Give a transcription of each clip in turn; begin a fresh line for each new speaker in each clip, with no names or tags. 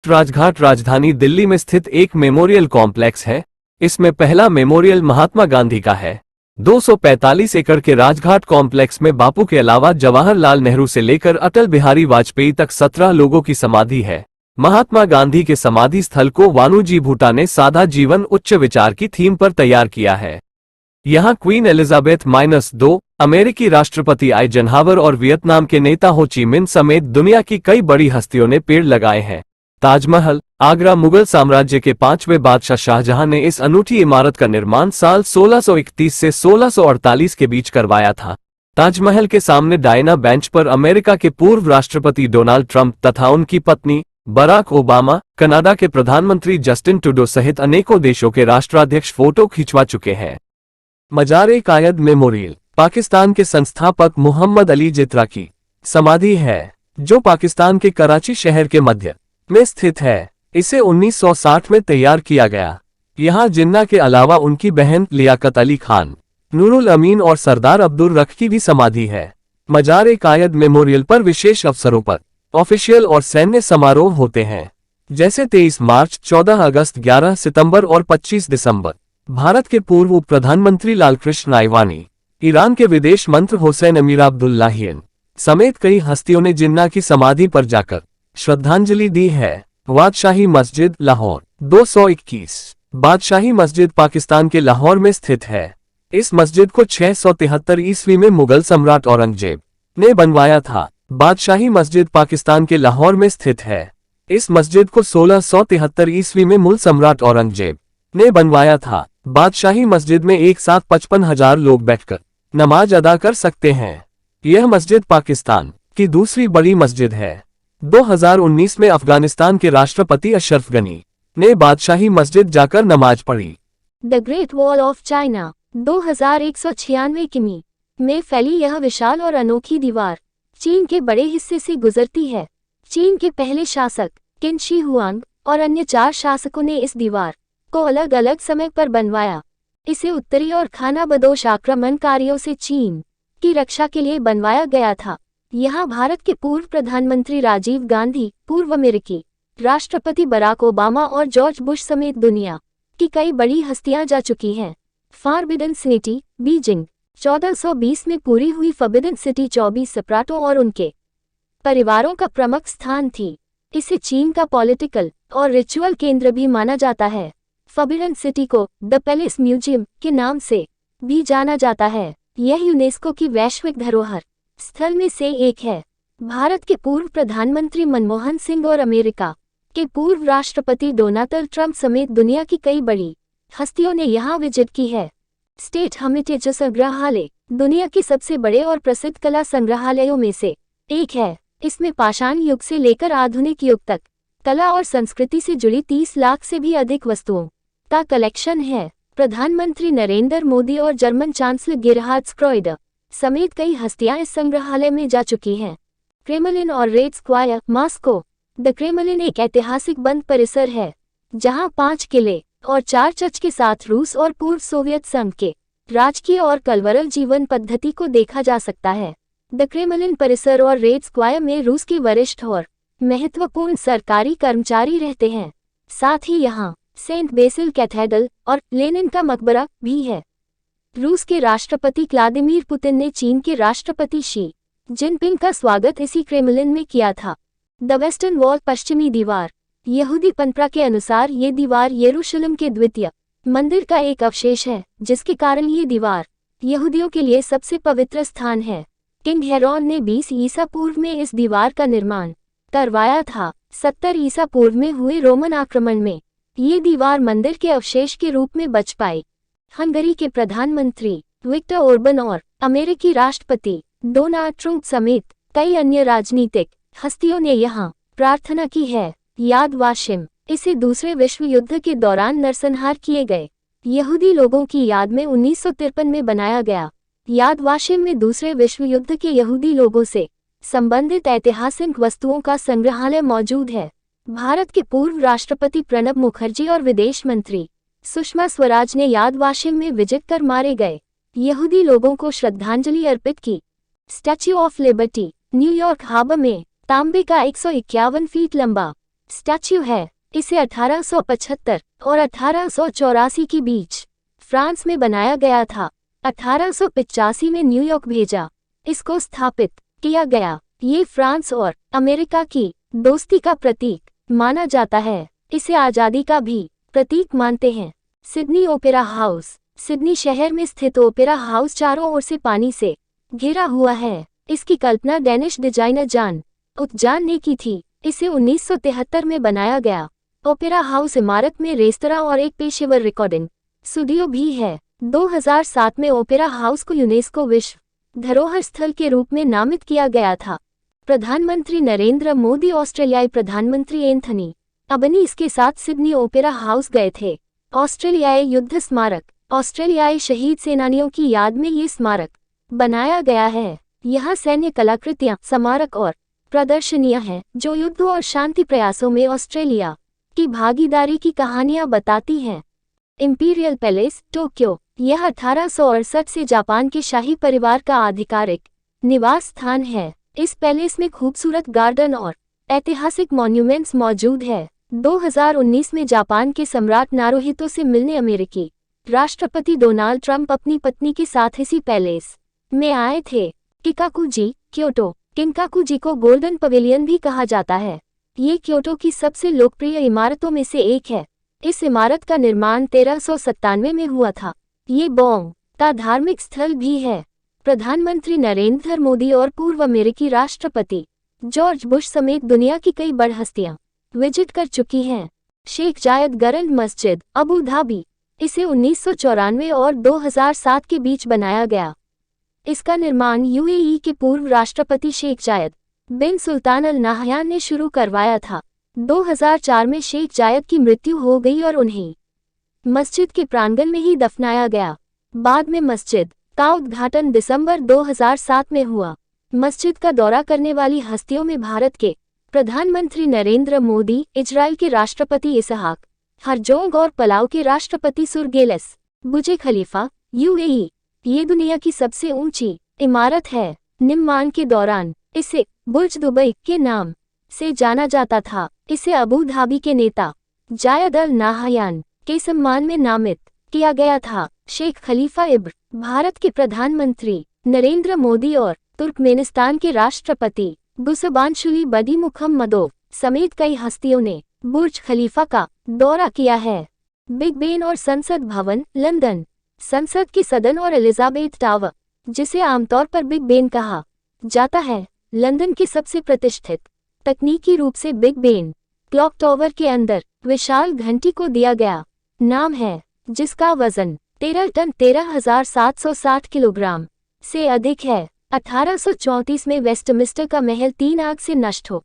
राजघाट राजधानी दिल्ली में स्थित एक मेमोरियल कॉम्प्लेक्स है। इसमें पहला मेमोरियल महात्मा गांधी का है। 245 एकड़ के राजघाट कॉम्प्लेक्स में बापू के अलावा जवाहरलाल नेहरू से लेकर अटल बिहारी वाजपेयी तक 17 लोगों की समाधि है। महात्मा गांधी के समाधि स्थल को वानुजी भूटा ने सादा जीवन उच्च विचार की थीम पर तैयार किया है। यहाँ क्वीन एलिजाबेथ -2, अमेरिकी राष्ट्रपति आइजनहावर और वियतनाम के नेता हो ची मिन समेत दुनिया की कई बड़ी हस्तियों ने पेड़ लगाए हैं। ताजमहल, आगरा मुगल साम्राज्य के 5वें बादशाह शाहजहां ने इस अनूठी इमारत का निर्माण साल 1631 से 1648 के बीच करवाया था। ताजमहल के सामने डायना बेंच पर अमेरिका के पूर्व राष्ट्रपति डोनाल्ड ट्रंप तथा उनकी पत्नी बराक ओबामा, कनाडा के प्रधानमंत्री जस्टिन ट्रूडो सहित अनेकों देशों के राष्ट्राध्यक्ष फोटो खिंचवा चुके हैं। मजार-ए-कायद मेमोरियल पाकिस्तान के संस्थापक मोहम्मद अली जित्रा की समाधि है, जो पाकिस्तान के कराची शहर के मध्य में स्थित है। इसे 1960 में तैयार किया गया। यहाँ जिन्ना के अलावा उनकी बहन लियाकत अली खान, नूरुल अमीन और सरदार अब्दुल रख की भी समाधि है। मजार-ए-कायद मेमोरियल पर विशेष अवसरों पर ऑफिशियल और सैन्य समारोह होते हैं, जैसे 23 मार्च, 14 अगस्त, 11 सितंबर और 25 दिसंबर। भारत के पूर्व उप प्रधानमंत्री लालकृष्ण आडवाणी, ईरान के विदेश मंत्री हुसैन अमीर अब्दुल्लाहियन समेत कई हस्तियों ने जिन्ना की समाधि पर जाकर श्रद्धांजलि दी है। बादशाही मस्जिद लाहौर 221 बादशाही मस्जिद पाकिस्तान के लाहौर में स्थित है। इस मस्जिद को 673 ईस्वी में मुगल सम्राट औरंगजेब ने बनवाया था। बादशाही मस्जिद पाकिस्तान के लाहौर में स्थित है। इस मस्जिद को 1673 ईस्वी में मुगल सम्राट औरंगजेब ने बनवाया था। बादशाही मस्जिद में एक साथ 55,000 लोग बैठकर नमाज अदा कर सकते हैं। यह मस्जिद पाकिस्तान की दूसरी बड़ी मस्जिद है। 2019 में अफगानिस्तान के राष्ट्रपति अशरफ गनी ने बादशाही मस्जिद जाकर नमाज पढ़ी।
The great wall of China 2196 किमी में फैली यह विशाल और अनोखी दीवार चीन के बड़े हिस्से से गुजरती है। चीन के पहले शासक किन शी हुआंग और अन्य 4 शासकों ने इस दीवार को अलग अलग समय पर बनवाया। इसे उत्तरी और खानाबदोश आक्रमणकारियों से चीन की रक्षा के लिए बनवाया गया था। यहाँ भारत के पूर्व प्रधानमंत्री राजीव गांधी, पूर्व अमेरिकी राष्ट्रपति बराक ओबामा और जॉर्ज बुश समेत दुनिया की कई बड़ी हस्तियां जा चुकी हैं। फॉरबिडन सिटी बीजिंग 1420 में पूरी हुई फॉरबिडन सिटी 24 सम्राटों और उनके परिवारों का प्रमुख स्थान थी। इसे चीन का पॉलिटिकल और रिचुअल केंद्र भी माना जाता है। फॉरबिडन सिटी को द पैलेस म्यूजियम के नाम से भी जाना जाता है। यह यूनेस्को की वैश्विक धरोहर स्थल में से एक है। भारत के पूर्व प्रधानमंत्री मनमोहन सिंह और अमेरिका के पूर्व राष्ट्रपति डोनाल्ड ट्रंप समेत दुनिया की कई बड़ी हस्तियों ने यहाँ विजिट की है। स्टेट हेरिटेज संग्रहालय दुनिया के सबसे बड़े और प्रसिद्ध कला संग्रहालयों में से एक है। इसमें पाषाण युग से लेकर आधुनिक युग तक कला और संस्कृति से जुड़ी 30 लाख से भी अधिक वस्तुओं का कलेक्शन है। प्रधानमंत्री नरेंद्र मोदी और जर्मन चांसलर गेरहार्ड स्क्रोइडर समेत कई हस्तियां इस संग्रहालय में जा चुकी हैं। क्रेमलिन और red square Moscow the Kremlin एक ऐतिहासिक बंद परिसर है, जहां 5 किले और 4 चर्च के साथ रूस और पूर्व सोवियत संघ के राजकीय और कलवरल जीवन पद्धति को देखा जा सकता है। द क्रेमलिन परिसर और रेड स्क्वायर में रूस के वरिष्ठ और महत्वपूर्ण सरकारी कर्मचारी रहते हैं। साथ ही यहाँ सेंट बेसिल कैथेड्रल और लेनिन का मकबरा भी है। रूस के राष्ट्रपति व्लादिमीर पुतिन ने चीन के राष्ट्रपति शी जिनपिंग का स्वागत इसी क्रेमलिन में किया था। द वेस्टर्न वॉल पश्चिमी दीवार यहूदी परंपरा के अनुसार ये दीवार यरूशलेम के द्वितीय मंदिर का एक अवशेष है, जिसके कारण ये दीवार यहूदियों के लिए सबसे पवित्र स्थान है। किंग हेरोन ने 20 ईसा पूर्व में इस दीवार का निर्माण करवाया था। 70 ईसा पूर्व में हुए रोमन आक्रमण में ये दीवार मंदिर के अवशेष के रूप में बच पाई। हंगरी के प्रधानमंत्री विक्टर ओर्बन और अमेरिकी राष्ट्रपति डोनाल्ड ट्रंप समेत कई अन्य राजनीतिक हस्तियों ने यहाँ प्रार्थना की है। याद वाशिम इसे दूसरे विश्व युद्ध के दौरान नरसंहार किए गए यहूदी लोगों की याद में 1953 में बनाया गया। याद वाशिम में दूसरे विश्व युद्ध के यहूदी लोगों से संबंधित ऐतिहासिक वस्तुओं का संग्रहालय मौजूद है। भारत के पूर्व राष्ट्रपति प्रणब मुखर्जी और विदेश मंत्री सुषमा स्वराज ने याद वाशिम में विजिट कर मारे गए यहूदी लोगों को श्रद्धांजलि अर्पित की। Statue of liberty New York harbour में तांबे का 151 फीट लंबा स्टैच्यू है। इसे 1875 और 1884 के बीच फ्रांस में बनाया गया था। 1885 में न्यूयॉर्क भेजा इसको स्थापित किया गया। ये फ्रांस और अमेरिका की दोस्ती का प्रतीक माना जाता है। इसे आज़ादी का भी प्रतीक मानते हैं। Sydney opera house. सिडनी शहर में स्थित ओपेरा हाउस चारों ओर से पानी से घिरा हुआ है। इसकी कल्पना डेनिश डिजाइनर जान उत्जान ने की थी। इसे 1973 में बनाया गया। ओपेरा हाउस इमारत में रेस्तरां और एक पेशेवर रिकॉर्डिंग स्टूडियो भी है। 2007 में ओपेरा हाउस को यूनेस्को विश्व धरोहर स्थल के रूप में नामित किया गया था। प्रधानमंत्री नरेंद्र मोदी ऑस्ट्रेलियाई प्रधानमंत्री एंथनी अल्बनीज़ के साथ सिडनी ओपेरा हाउस गए थे। ऑस्ट्रेलियाई युद्ध स्मारक। ऑस्ट्रेलियाई शहीद सेनानियों की याद में ये स्मारक बनाया गया है। यहाँ सैन्य कलाकृतियाँ, स्मारक और प्रदर्शनियाँ हैं जो युद्ध और शांति प्रयासों में ऑस्ट्रेलिया की भागीदारी की कहानियाँ बताती हैं। Imperial palace, Tokyo. यह 1868 से जापान के शाही परिवार का आधिकारिक निवास स्थान है। इस पैलेस में खूबसूरत गार्डन और ऐतिहासिक मॉन्यूमेंट्स मौजूद है। 2019 में जापान के सम्राट नारुहितो से मिलने अमेरिकी राष्ट्रपति डोनाल्ड ट्रंप अपनी पत्नी के साथ इसी पैलेस में आए थे। किकाकुजी, क्योटो। किनकाकुजी को गोल्डन पवेलियन भी कहा जाता है। ये क्योटो की सबसे लोकप्रिय इमारतों में से एक है। इस इमारत का निर्माण 1397 में हुआ था। ये बोंग का धार्मिक स्थल भी है। प्रधानमंत्री नरेंद्र मोदी और पूर्व अमेरिकी राष्ट्रपति जॉर्ज बुश समेत दुनिया की कई बड़ हस्तियां विजिट कर चुकी हैं। शेख जायद ग्रैंड मस्जिद, अबू धाबी। इसे 1994 और 2007 के बीच बनाया गया। इसका निर्माण यूएई के पूर्व राष्ट्रपति शेख जायद बिन सुल्तान अल नाहयान ने शुरू करवाया था। 2004 में शेख जायद की मृत्यु हो गई और उन्हें मस्जिद के प्रांगण में ही दफनाया गया। बाद में मस्जिद का उद्घाटन दिसंबर 2007 में हुआ। मस्जिद का दौरा करने वाली हस्तियों में भारत के प्रधानमंत्री नरेंद्र मोदी, इजराइल के राष्ट्रपति इसहाक हरजोग और पलाव के राष्ट्रपति सुरगेलेस बुर्ज खलीफा, यूएई। ये दुनिया की सबसे ऊंची इमारत है। निर्माण के दौरान इसे बुर्ज दुबई के नाम से जाना जाता था। इसे अबू धाबी के नेता जायद अल नाहयान के सम्मान में नामित किया गया था। शेख खलीफा इब्र, भारत के प्रधानमंत्री नरेंद्र मोदी और तुर्कमेनिस्तान के राष्ट्रपति गुरबानशुली बदिमुखम्मदोव समेत कई हस्तियों ने बुर्ज खलीफा का दौरा किया है। बिग बेन और संसद भवन, लंदन। संसद के सदन और एलिजाबेथ टावर, जिसे आमतौर पर बिग बेन कहा जाता है, लंदन के सबसे प्रतिष्ठित तकनीकी रूप से बिग बेन क्लॉक टावर के अंदर विशाल घंटी को दिया गया नाम है, जिसका वजन 13 टन 13,760 किलोग्राम से अधिक है। 1834 में वेस्टमिंस्टर का महल 3 आग से नष्ट हो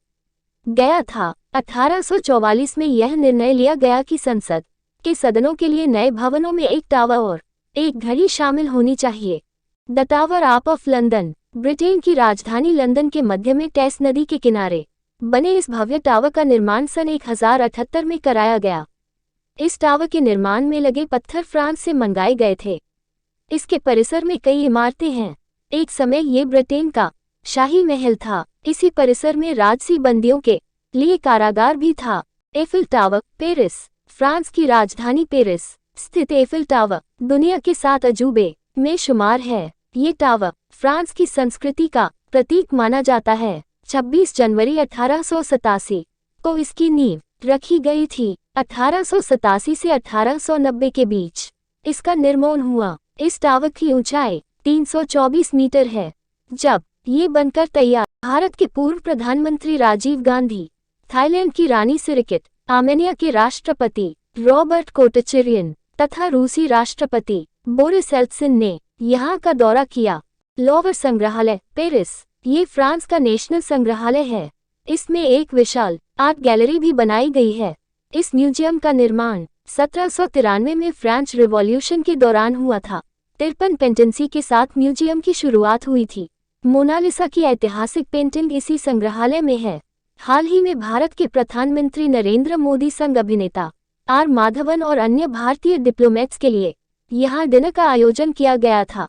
गया था। 1844 में यह निर्णय लिया गया कि संसद के सदनों के लिए नए भवनों में एक टावर और एक घड़ी शामिल होनी चाहिए। The tower of London, Britain की राजधानी लंदन के मध्य में टेस नदी के किनारे बने इस भव्य टावर का निर्माण सन 1078 में कराया गया। इस टावर के निर्माण में लगे पत्थर फ्रांस से मंगाए गए थे। इसके परिसर में कई इमारतें हैं। एक समय ये ब्रिटेन का शाही महल था। इसी परिसर में राजसी बंदियों के लिए कारागार भी था। Eiffel tower, Paris. फ्रांस की राजधानी पेरिस स्थित एफिल टावर दुनिया के 7 अजूबे में शुमार है। ये टावर फ्रांस की संस्कृति का प्रतीक माना जाता है। 26 जनवरी 1887 को इसकी नींव रखी गई थी। 1887 से 1890 के बीच इसका निर्माण हुआ। इस टावर की ऊंचाई 324 मीटर है। जब ये बनकर तैयार, भारत के पूर्व प्रधानमंत्री राजीव गांधी, थाईलैंड की रानी सिरिकिट, आर्मेनिया के राष्ट्रपति रॉबर्ट कोटचरियन तथा रूसी राष्ट्रपति बोरिस एल्त्सिन ने यहाँ का दौरा किया। लोवर संग्रहालय, पेरिस। ये फ्रांस का नेशनल संग्रहालय है। इसमें एक विशाल आर्ट गैलरी भी बनाई गई है। इस म्यूजियम का निर्माण 1793 में फ्रेंच रिवॉल्यूशन के दौरान हुआ था। 53 पेंटेंसी के साथ म्यूजियम की शुरुआत हुई थी। मोनालिसा की ऐतिहासिक पेंटिंग इसी संग्रहालय में है। हाल ही में भारत के प्रधानमंत्री नरेंद्र मोदी संग अभिनेता आर माधवन और अन्य भारतीय डिप्लोमेट्स के लिए यहाँ डिनर का आयोजन किया गया था।